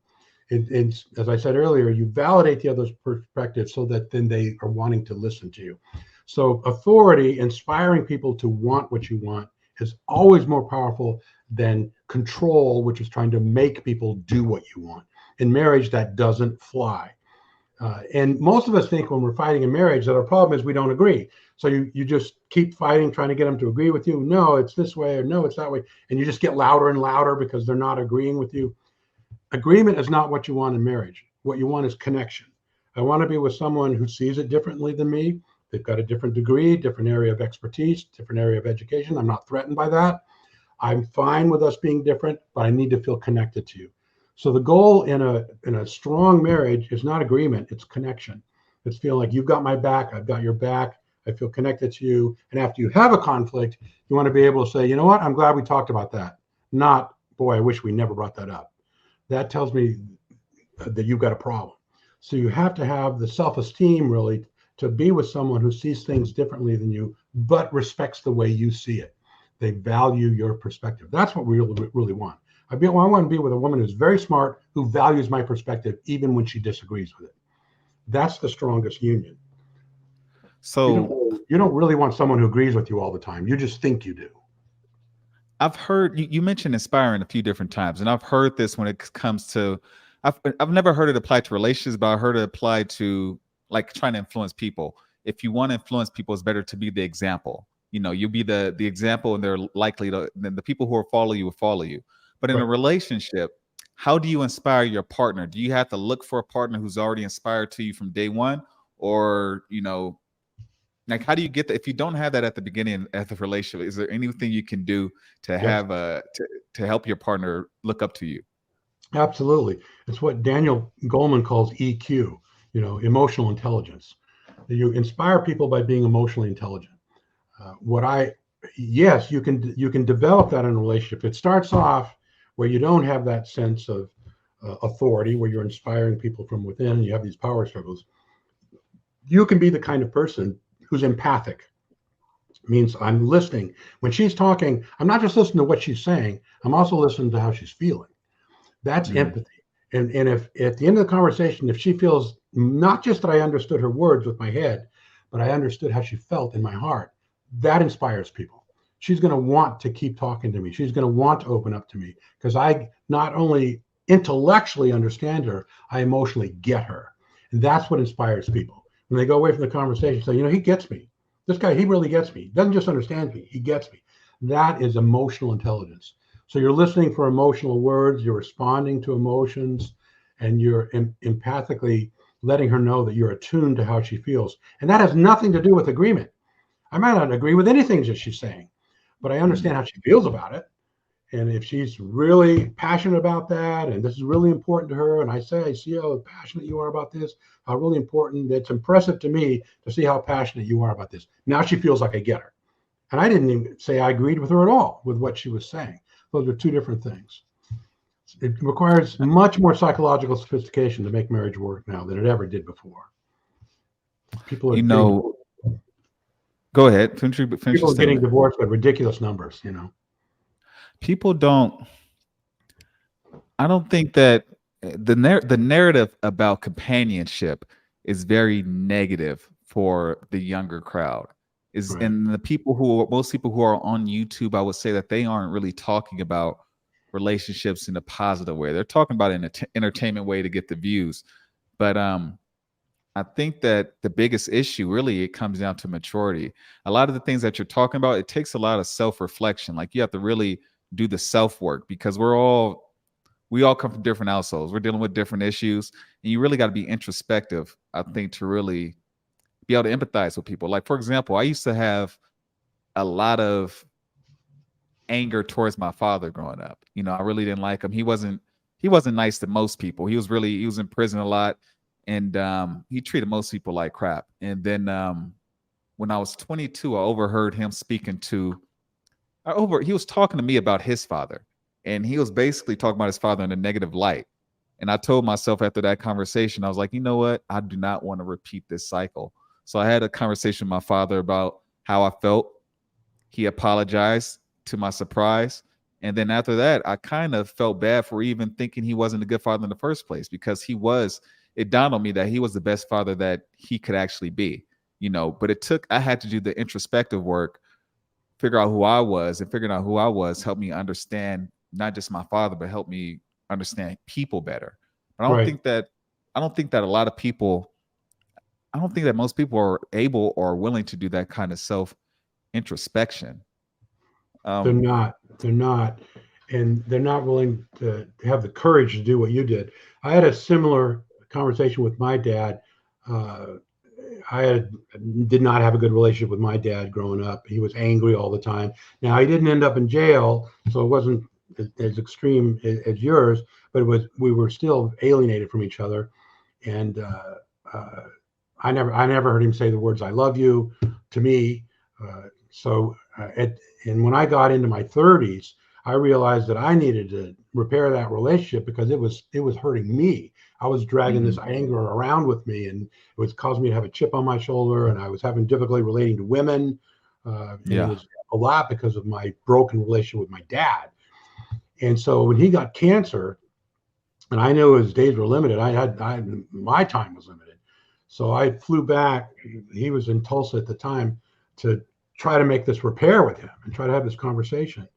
And as I said earlier, you validate the other's perspective so that then they are wanting to listen to you. So authority, inspiring people to want what you want, is always more powerful than control, which is trying to make people do what you want. In marriage, that doesn't fly. And most of us think when we're fighting in marriage that our problem is we don't agree. So you just keep fighting, trying to get them to agree with you. No, it's this way, or no, it's that way. And you just get louder and louder because they're not agreeing with you. Agreement is not what you want in marriage. What you want is connection. I want to be with someone who sees it differently than me. They've got a different degree, different area of expertise, different area of education. I'm not threatened by that. I'm fine with us being different, but I need to feel connected to you. So the goal in a strong marriage is not agreement, it's connection. It's feeling like you've got my back, I've got your back, I feel connected to you. And after you have a conflict, you want to be able to say, you know what, I'm glad we talked about that. Not, boy, I wish we never brought that up. That tells me that you've got a problem. So you have to have the self-esteem really to be with someone who sees things differently than you, but respects the way you see it. They value your perspective. That's what we really want. I want to be with a woman who's very smart, who values my perspective, even when she disagrees with it. That's the strongest union. So you don't really want someone who agrees with you all the time. You just think you do. I've heard you mentioned inspiring a few different times, and I've heard this when it comes to, I've never heard it apply to relationships, but I heard it apply to like trying to influence people. If you want to influence people, it's better to be the example. You'll be the example, and they're likely to, then the people who will follow you will follow you. But in a relationship, how do you inspire your partner? Do you have to look for a partner who's already inspired to you from day one? Or, like, how do you get that? If you don't have that at the beginning of the relationship, is there anything you can do to have to help your partner look up to you? Absolutely. It's what Daniel Goleman calls EQ, emotional intelligence. You inspire people by being emotionally intelligent. Yes, you can develop that in a relationship. It starts off where you don't have that sense of authority, where you're inspiring people from within, and you have these power struggles. You can be the kind of person who's empathic. It means I'm listening. When she's talking, I'm not just listening to what she's saying, I'm also listening to how she's feeling. That's empathy. And if at the end of the conversation, if she feels not just that I understood her words with my head, but I understood how she felt in my heart, that inspires people. She's going to want to keep talking to me. She's going to want to open up to me because I not only intellectually understand her, I emotionally get her. And that's what inspires people. When they go away from the conversation, say, he gets me. This guy, he really gets me. Doesn't just understand me, he gets me. That is emotional intelligence. So you're listening for emotional words, you're responding to emotions, and you're empathically letting her know that you're attuned to how she feels. And that has nothing to do with agreement. I might not agree with anything that she's saying, but I understand how she feels about it. And if she's really passionate about that, and this is really important to her, and I see how passionate you are about this, how really important, it's impressive to me to see how passionate you are about this. Now she feels like I get her. And I didn't even say I agreed with her at all with what she was saying. Those are two different things. It requires much more psychological sophistication to make marriage work now than it ever did before. People are go ahead. Finish people are getting divorced by ridiculous numbers, People don't. I don't think that the narrative about companionship is very negative for the younger crowd. And the most people who are on YouTube, I would say that they aren't really talking about relationships in a positive way. They're talking about an entertainment way to get the views. But I think that the biggest issue really, it comes down to maturity. A lot of the things that you're talking about, it takes a lot of self-reflection. Like you have to really do the self-work because we all come from different households. We're dealing with different issues, and you really got to be introspective, I think, to really be able to empathize with people. Like, for example, I used to have a lot of anger towards my father growing up. I really didn't like him. He wasn't nice to most people. He was in prison a lot, and he treated most people like crap. And then when I was 22, I overheard him speaking to he was talking to me about his father, and he was basically talking about his father in a negative light. And I told myself after that conversation, I was like, you know what? I do not want to repeat this cycle. So I had a conversation with my father about how I felt. He apologized, to my surprise. And then after that, I kind of felt bad for even thinking he wasn't a good father in the first place, because it dawned on me that he was the best father that he could actually be, but I had to do the introspective work, figure out who I was, and figuring out who I was helped me understand not just my father, but helped me understand people better. But Right. I don't think that a lot of people, I don't think that most people are able or willing to do that kind of self introspection. They're Um, not. They're not. And they're not willing to have the courage to do what you did. I had a similar conversation with my dad. Uh, did not have a good relationship with my dad growing up. He was angry all the time. Now he didn't end up in jail, so it wasn't as extreme as yours, but we were still alienated from each other. And uh, I never heard him say the words "I love you" to me. And when I got into my 30s, I realized that I needed to repair that relationship because it was hurting me. I was dragging this mhm. anger around with me, and it was causing me to have a chip on my shoulder, and I was having difficulty relating to women, and it Yeah. was a lot because of my broken relationship with my dad. And so when he got cancer, and I knew his days were limited, my time was limited. So I flew back. He was in Tulsa at the time to try to make this repair with him and try to have this conversation.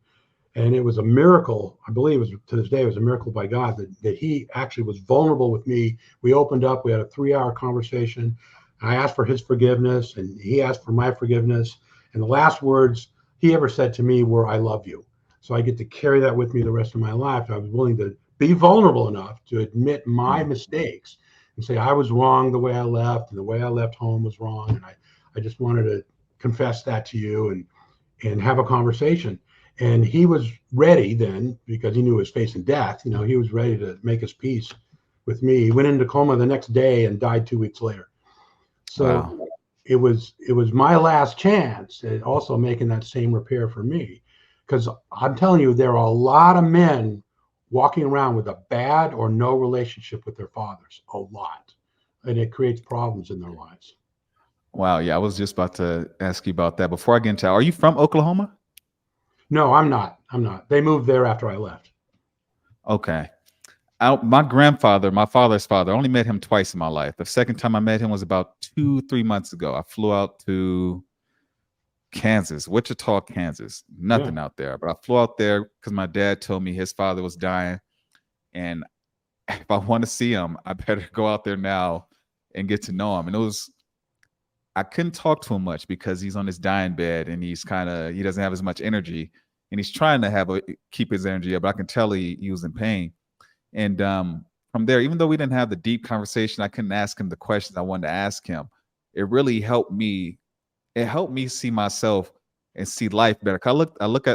And it was a miracle. I believe it was, to this day, it was a miracle by God that he actually was vulnerable with me. We opened up. We had a 3-hour conversation. I asked for his forgiveness, and he asked for my forgiveness. And the last words he ever said to me were, "I love you." So I get to carry that with me the rest of my life. I was willing to be vulnerable enough to admit my Mm. mistakes and say I was wrong the way I left, and the way I left home was wrong. And I just wanted to confess that to you and have a conversation. And he was ready then, because he knew he was facing death. He was ready to make his peace with me. He went into coma the next day and died 2 weeks later. Wow. So it was my last chance at also making that same repair for me. Because I'm telling you, there are a lot of men walking around with a bad or no relationship with their fathers, a lot. And it creates problems in their lives. Wow. Yeah, I was just about to ask you about that. Before I get into, are you from Oklahoma? No, I'm not. I'm not. They moved there after I left. Okay. My grandfather, my father's father, I only met him twice in my life. The second time I met him was about 2, 3 months ago. I flew out to Kansas, Wichita, Kansas. Yeah. Nothing out there, but I flew out there because my dad told me his father was dying, and if I want to see him, I better go out there now and get to know him. And I couldn't talk to him much because he's on his dying bed and he doesn't have as much energy, and he's trying to keep his energy up, but I can tell he was in pain. And from there, even though we didn't have the deep conversation, I couldn't ask him the questions I wanted to ask him. It really helped me. It helped me see myself and see life better. 'Cause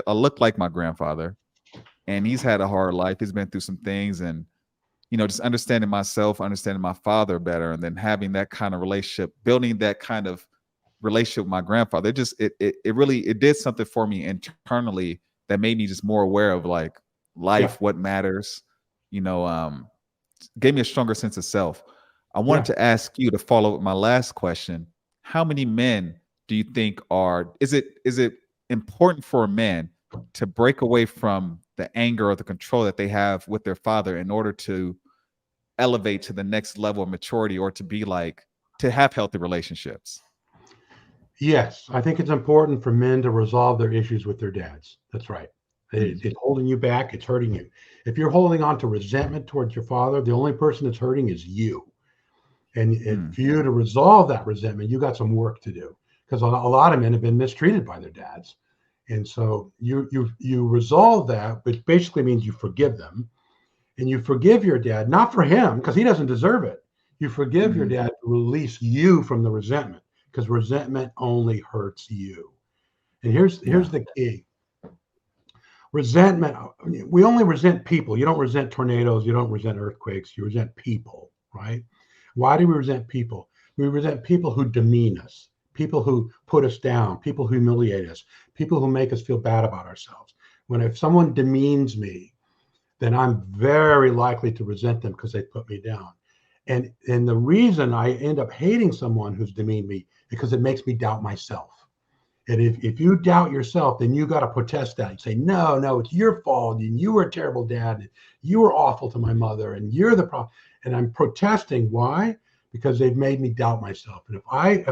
I look like my grandfather, and he's had a hard life. He's been through some things, and just understanding myself, understanding my father better, and then having that kind of relationship, building that kind of relationship with my grandfather. It really it did something for me internally that made me just more aware of like Yeah. life, what matters. You know, gave me a stronger sense of self. I wanted Yeah. to ask you to follow up with my last question. How many men do you think is it important for a man to break away from the anger or the control that they have with their father in order to elevate to the next level of maturity, or to have healthy relationships? Yes, I think it's important for men to resolve their issues with their dads. That's right. Mm, It's holding you back. It's hurting you. If you're holding on to resentment towards your father, the only person that's hurting is you. And mm, for you to resolve that resentment, you got some work to do, because a lot of men have been mistreated by their dads. And so you resolve that, which basically means you forgive them, and you forgive your dad, not for him, because he doesn't deserve it. You forgive your Mhm. dad to release you from the resentment, because resentment only hurts you. And here's Yeah. the key. Resentment, we only resent people. You don't resent tornadoes, you don't resent earthquakes, you resent people, right? Why do we resent people? We resent people who demean us, people who put us down, people who humiliate us, people who make us feel bad about ourselves. When if someone demeans me, then I'm very likely to resent them because they put me down. And the reason I end up hating someone who's demeaned me because it makes me doubt myself. And if you doubt yourself, then you got to protest that and say, no, no, it's your fault. And you were a terrible dad. And you were awful to my mother. And you're the problem. And I'm protesting. Why? Because they've made me doubt myself. And if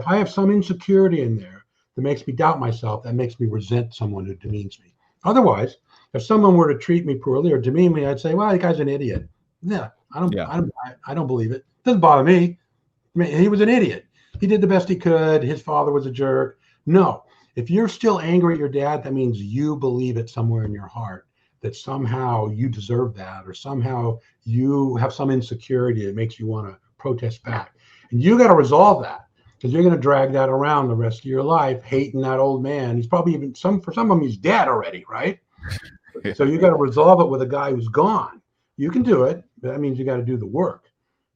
I have some insecurity in there that makes me doubt myself, that makes me resent someone who demeans me. Otherwise, if someone were to treat me poorly or demean me, I'd say, well, that guy's an idiot. Yeah, Yeah. I don't believe it. Doesn't bother me. I mean, he was an idiot. He did the best he could. His father was a jerk. No, if you're still angry at your dad, that means you believe it somewhere in your heart that somehow you deserve that, or somehow you have some insecurity that makes you want to protest back. And you got to resolve that, because you're going to drag that around the rest of your life, hating that old man. He's probably even for some of them, he's dead already, right? So you got to resolve it with a guy who's gone. You can do it, but that means you got to do the work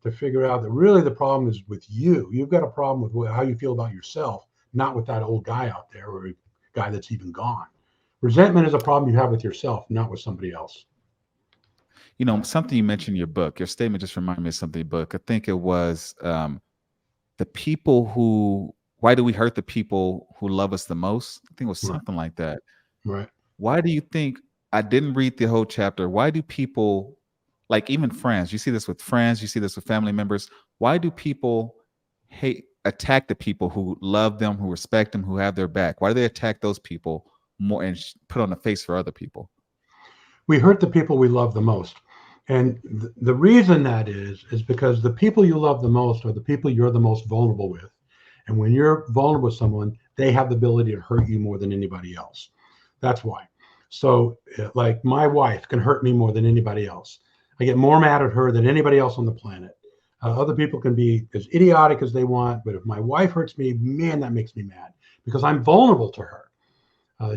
to figure out that really the problem is with you. You've got a problem with how you feel about yourself, not with that old guy out there or a guy that's even gone. Resentment is a problem you have with yourself, not with somebody else. Something you mentioned in your book, your statement just reminded me of something in the book. I think it was the people who, why do we hurt the people who love us the most? I think it was Right. something like that. Right. Why do you think, I didn't read the whole chapter, why do people, like even friends, you see this with friends, you see this with family members, why do people attack the people who love them, who respect them, who have their back? Why do they attack those people more and put on a face for other people? We hurt the people we love the most. And the reason that is because the people you love the most are the people you're the most vulnerable with. And when you're vulnerable with someone, they have the ability to hurt you more than anybody else. That's why. So, like my wife can hurt me more than anybody else. I get more mad at her than anybody else on the planet. Other people can be as idiotic as they want, but if my wife hurts me, man, that makes me mad because I'm vulnerable to her.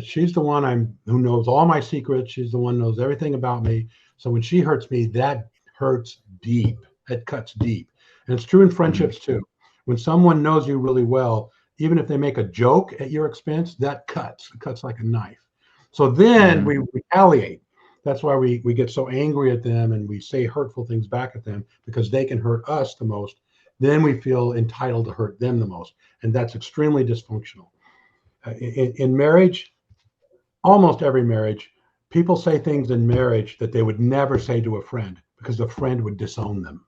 She's the one who knows all my secrets. She's the one who knows everything about me. So when she hurts me, that hurts deep. It cuts deep. And it's true in Mhm. friendships too. When someone knows you really well, even if they make a joke at your expense, that cuts. It cuts like a knife. So then Mhm. we retaliate. That's why we get so angry at them and we say hurtful things back at them because they can hurt us the most. Then we feel entitled to hurt them the most. And that's extremely dysfunctional. In marriage, almost every marriage, people say things in marriage that they would never say to a friend because the friend would disown them.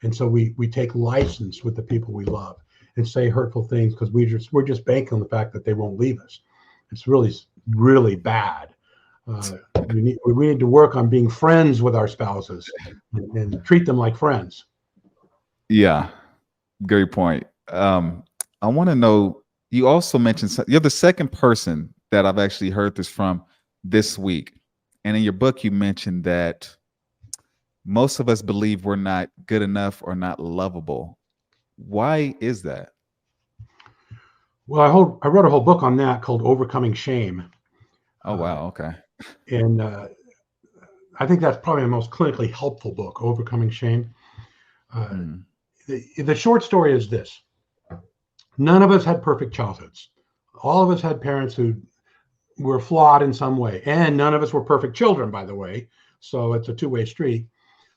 And so we take license with the people we love and say hurtful things because we're just banking on the fact that they won't leave us. It's really bad. We need to work on being friends with our spouses and treat them like friends. Yeah, great point. I want to know, you also mentioned you're the second person that I've actually heard this from this week. And in your book, you mentioned that most of us believe we're not good enough or not lovable. Why is that? Well, I wrote a whole book on that called Overcoming Shame. Oh, Uh, wow. Okay. and I think that's probably the most clinically helpful book, Overcoming Shame. Uh, Mm. the short story is this: none of us had perfect childhoods. All of us had parents who were flawed in some way, and none of us were perfect children, by the way. So it's a two-way street.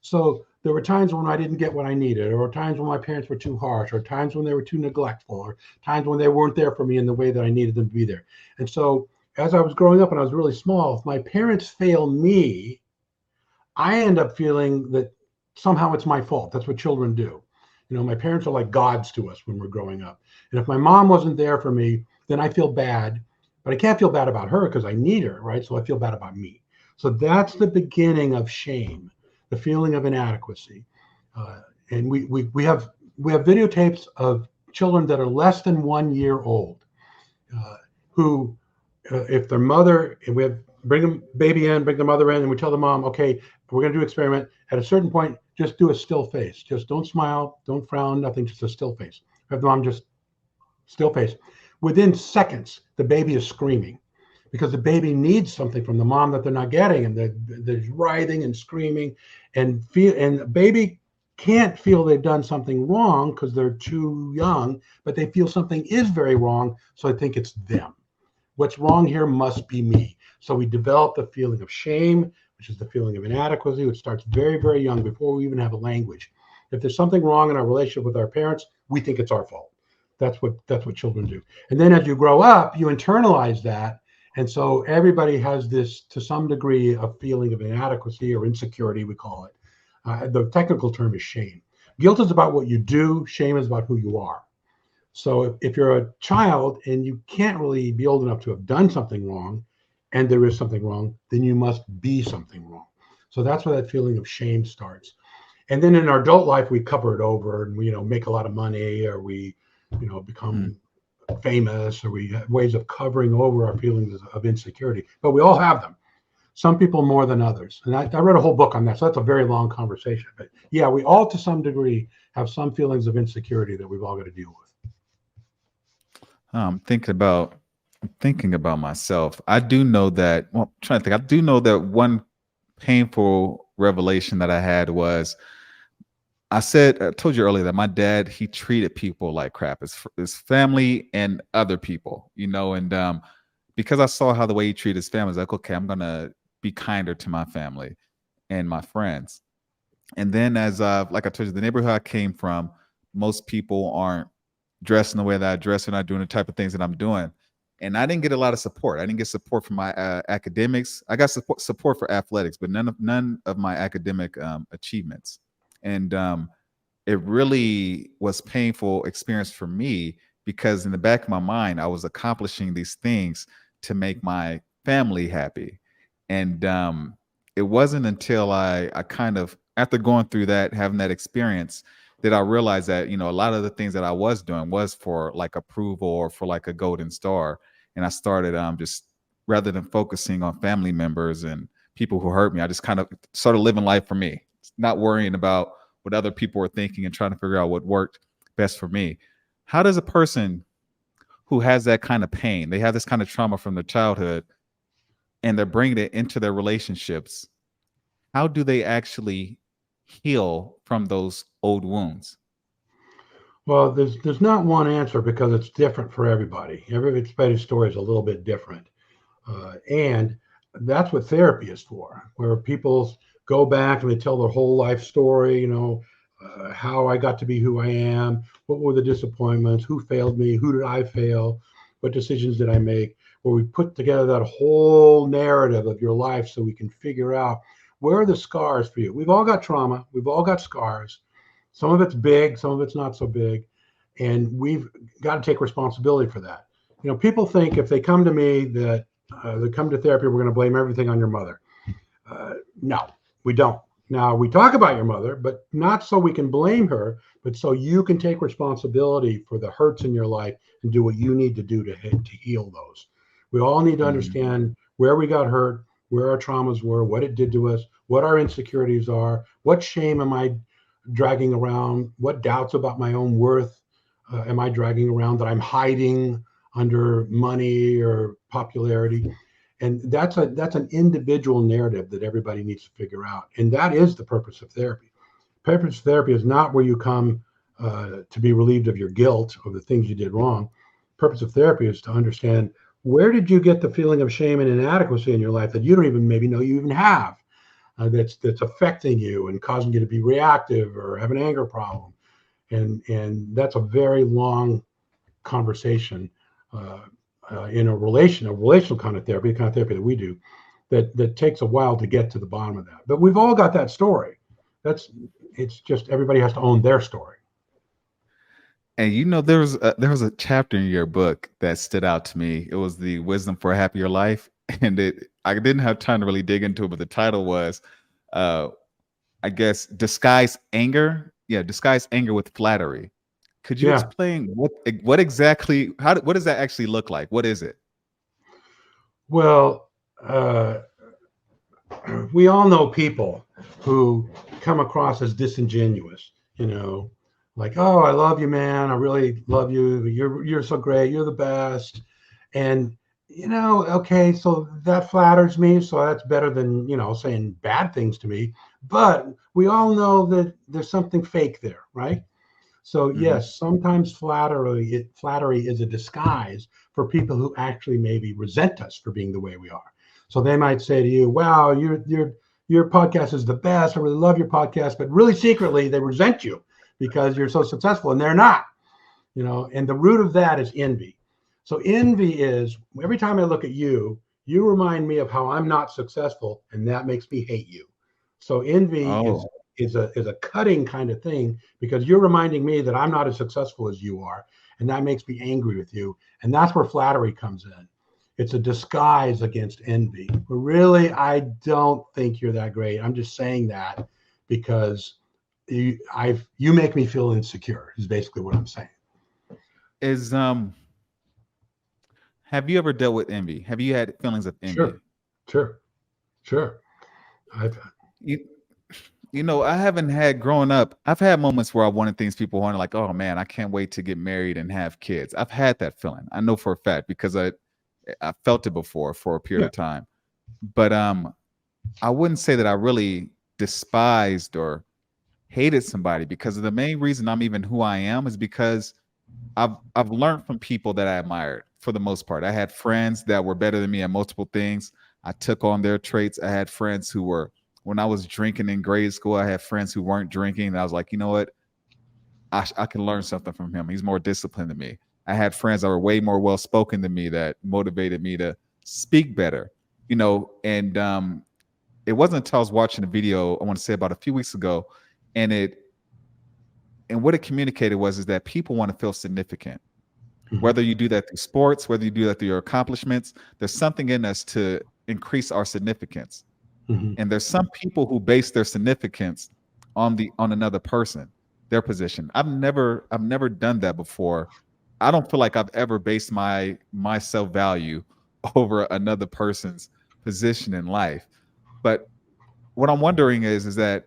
So there were times when I didn't get what I needed, or times when my parents were too harsh, or times when they were too neglectful, or times when they weren't there for me in the way that I needed them to be there. And so as I was growing up and I was really small, if my parents fail me, I end up feeling that somehow it's my fault. That's what children do. My parents are like gods to us when we're growing up. And if my mom wasn't there for me, then I feel bad, but I can't feel bad about her because I need her, right? So I feel bad about me. So that's the beginning of shame, the feeling of inadequacy. Uh, and we have videotapes of children that are less than 1 year old, uh, who if their mother, and we have bring them baby in, bring the mother in, and we tell the mom, okay, we're going to do experiment. At a certain point, just do a still face. Just don't smile, don't frown, nothing, just a still face. Have the mom just still face. Within seconds, the baby is screaming because the baby needs something from the mom that they're not getting, and they're writhing and screaming, and the baby can't feel they've done something wrong because they're too young, but they feel something is very wrong, so I think it's them. What's wrong here must be me. So we develop the feeling of shame, which is the feeling of inadequacy, which starts very, very young before we even have a language. If there's something wrong in our relationship with our parents, we think it's our fault. That's what children do. And then as you grow up, you internalize that. And so everybody has this, to some degree, a feeling of inadequacy or insecurity, we call it. The technical term is shame. Guilt is about what you do. Shame is about who you are. So if you're a child and you can't really be old enough to have done something wrong, and there is something wrong, then you must be something wrong. So that's where that feeling of shame starts. And then in our adult life, we cover it over, and we, make a lot of money, or we, become famous, or we have ways of covering over our feelings of insecurity. But we all have them. Some people more than others. And I read a whole book on that. So that's a very long conversation. But yeah, we all, to some degree, have some feelings of insecurity that we've all got to deal with. I'm thinking about myself. I do know that, well, I'm trying to think. I do know that one painful revelation that I had was, I told you earlier that my dad, he treated people like crap, his family and other people, and because I saw how the way he treated his family, I was like, okay, I'm going to be kinder to my family and my friends. And then like I told you, the neighborhood I came from, most people aren't dressing the way that I dress, and not doing the type of things that I'm doing. And I didn't get a lot of support. I didn't get support from my academics. I got support for athletics, but none of my academic achievements. And it really was painful experience for me, because in the back of my mind, I was accomplishing these things to make my family happy. And it wasn't until I kind of, after going through that, having that experience, that I realized that, a lot of the things that I was doing was for like approval or for like a golden star. And I started just, rather than focusing on family members and people who hurt me, I just kind of started living life for me, not worrying about what other people were thinking and trying to figure out what worked best for me. How does a person who has that kind of pain, they have this kind of trauma from their childhood, and they're bringing it into their relationships, how do they actually heal from those old wounds? Well, there's not one answer because it's different for everybody. Everybody's story is a little bit different. And that's what therapy is for, where people go back and they tell their whole life story, how I got to be who I am, what were the disappointments, who failed me, who did I fail, what decisions did I make, where we put together that whole narrative of your life so we can figure out where are the scars for you. We've all got trauma, we've all got scars. Some of it's big, some of it's not so big, and we've got to take responsibility for that. People think if they come to me that they come to therapy, we're going to blame everything on your mother. No, we don't. Now, we talk about your mother, but not so we can blame her, but so you can take responsibility for the hurts in your life and do what you need to do to heal those. We all need to understand where we got hurt, where our traumas were, what it did to us, what our insecurities are, what shame am I dragging around, what doubts about my own worth am I dragging around that I'm hiding under money or popularity. And that's an individual narrative that everybody needs to figure out. And that is the purpose of therapy. Purpose of therapy is not where you come to be relieved of your guilt or the things you did wrong. Purpose of therapy is to understand, where did you get the feeling of shame and inadequacy in your life that you don't even maybe know you even have, that's affecting you and causing you to be reactive or have an anger problem. And that's a very long conversation in a relational kind of therapy, the kind of therapy that we do, that takes a while to get to the bottom of that. But we've all got that story. It's just everybody has to own their story. And there was a chapter in your book that stood out to me. It was the wisdom for a happier life, and I didn't have time to really dig into it, but the title was, I guess, disguise anger. Yeah, disguise anger with flattery. Could you explain what exactly, what does that actually look like? What is it? Well, we all know people who come across as disingenuous, like, oh, I love you, man. I really love you. You're so great. You're the best. And okay, so that flatters me. So that's better than, saying bad things to me. But we all know that there's something fake there, right? So Hmm. yes, sometimes flattery is a disguise for people who actually maybe resent us for being the way we are. So they might say to you, "Wow, your podcast is the best. I really love your podcast," but really secretly they resent you because you're so successful, and they're not. And the root of that is envy. So envy is every time I look at you, you remind me of how I'm not successful, and that makes me hate you. So envy is Oh, is a is a cutting kind of thing because you're reminding me that I'm not as successful as you are, and that makes me angry with you. And that's where flattery comes in. It's a disguise against envy. But really, I don't think you're that great. I'm just saying that because you make me feel insecure. Is basically what I'm saying. is have you ever dealt with envy? Have you had feelings of envy? Sure, sure, sure. I've You, I haven't had growing up. I've had moments where I wanted things people wanted, like, oh man, I can't wait to get married and have kids. I've had that feeling. I know for a fact because I felt it before for a period Yeah. of time. But I wouldn't say that I really despised or hated somebody because the main reason I'm even who I am is because I've learned from people that I admired for the most part. I had friends that were better than me at multiple things. I took on their traits. I had friends who were when I was drinking in grade school. I had friends who weren't drinking, and I was like, you know what? I can learn something from him. He's more disciplined than me. I had friends that were way more well spoken than me that motivated me to speak better. And it wasn't until I was watching a video I want to say about a few weeks ago, and what it communicated was is that people want to feel significant. Mhm, Whether you do that through sports, whether you do that through your accomplishments, there's something in us to increase our significance. mhm. And there's some people who base their significance on another person, their position. I've never done that before. I don't feel like I've ever based my self-value over another person's position in life. But what I'm wondering is that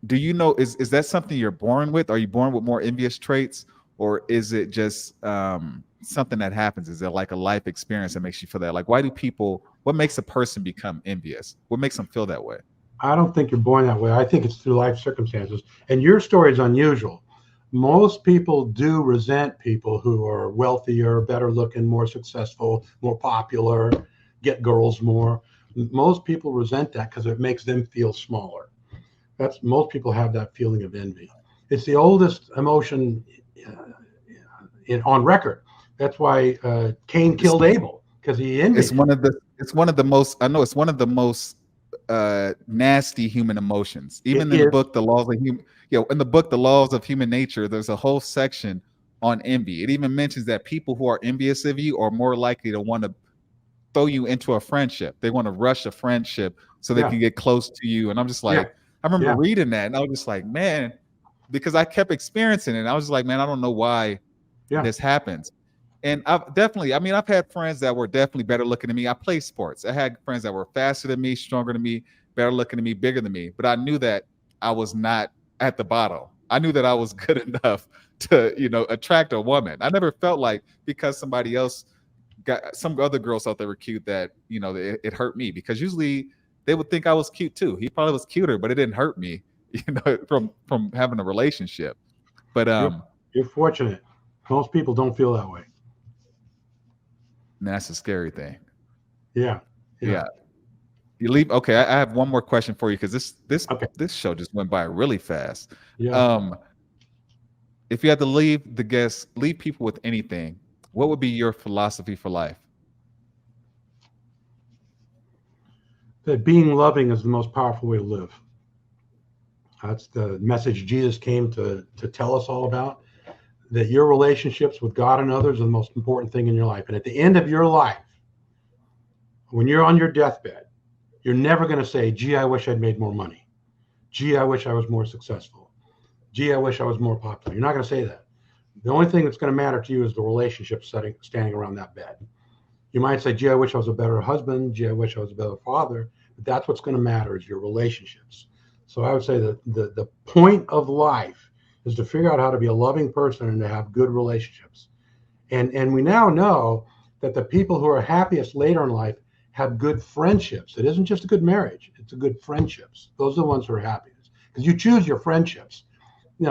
do you know is that something you're born with? Are you born with more envious traits, or is it just something that happens? Is it like a life experience that makes you feel that? Like, why do people? What makes a person become envious? What makes them feel that way? I don't think you're born that way. I think it's through life circumstances. And your story is unusual. Most people do resent people who are wealthier, better looking, more successful, more popular, get girls more. Most people resent that because it makes them feel smaller. That's most people have that feeling of envy. It's the oldest emotion on record. That's why Cain It's killed Abel because he envied him. it's one of the most I know it's one of the most nasty human emotions. It Even in the is, book, the laws of human in the book, the laws of human nature, there's a whole section on envy. It even mentions that people who are envious of you are more likely to want to throw you into a friendship. They want to rush a friendship so they yeah, can get close to you. And I'm just yeah, like, I remember yeah, reading that and I was just like, man, because I kept experiencing it. And I was just like, man, I don't know why yeah, this happens. And I've definitely, I mean, I've had friends that were definitely better looking than me. I play sports. I had friends that were faster than me, stronger than me, better looking than me, bigger than me. But I knew that I was not at the bottom. I knew that I was good enough to, attract a woman. I never felt like because somebody else got some other girls thought they were cute that, it hurt me because usually they would think I was cute too. He probably was cuter, but it didn't hurt me, from having a relationship. But you're you're fortunate. Most people don't feel that way. that's a scary thing. Yeah, yeah. Yeah. You leave. Okay, I have one more question for you because Okay, this show just went by really fast. yeah. Um, if you had to leave people with anything, what would be your philosophy for life? That being loving is the most powerful way to live. That's the message Jesus came to tell us all about. That your relationships with God and others are the most important thing in your life. And at the end of your life, when you're on your deathbed, you're never going to say, "Gee, I wish I'd made more money. Gee, I wish I was more successful. Gee, I wish I was more popular." You're not going to say that. The only thing that's going to matter to you is the relationship standing around that bed. You might say, "Gee, I wish I was a better husband. Gee, I wish I was a better father." But that's what's going to matter is your relationships. So I would say that the point of life is to figure out how to be a loving person and to have good relationships. And we now know that the people who are happiest later in life have good friendships. It isn't just a good marriage, it's a good friendships. Those are the ones who are happiest because you choose your friendships.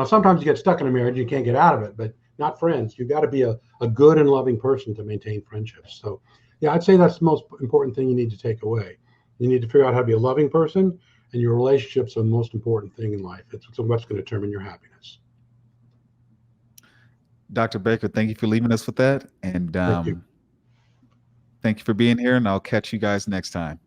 Sometimes you get stuck in a marriage, you can't get out of it, but not friends. You've got to be a good and loving person to maintain friendships. So, yeah, I'd say that's the most important thing you need to take away. You need to figure out how to be a loving person, and your relationships are the most important thing in life. It's what's going to determine your happiness. Dr. Baker, thank you for leaving us with that. And Thank you. thank you for being here, and I'll catch you guys next time.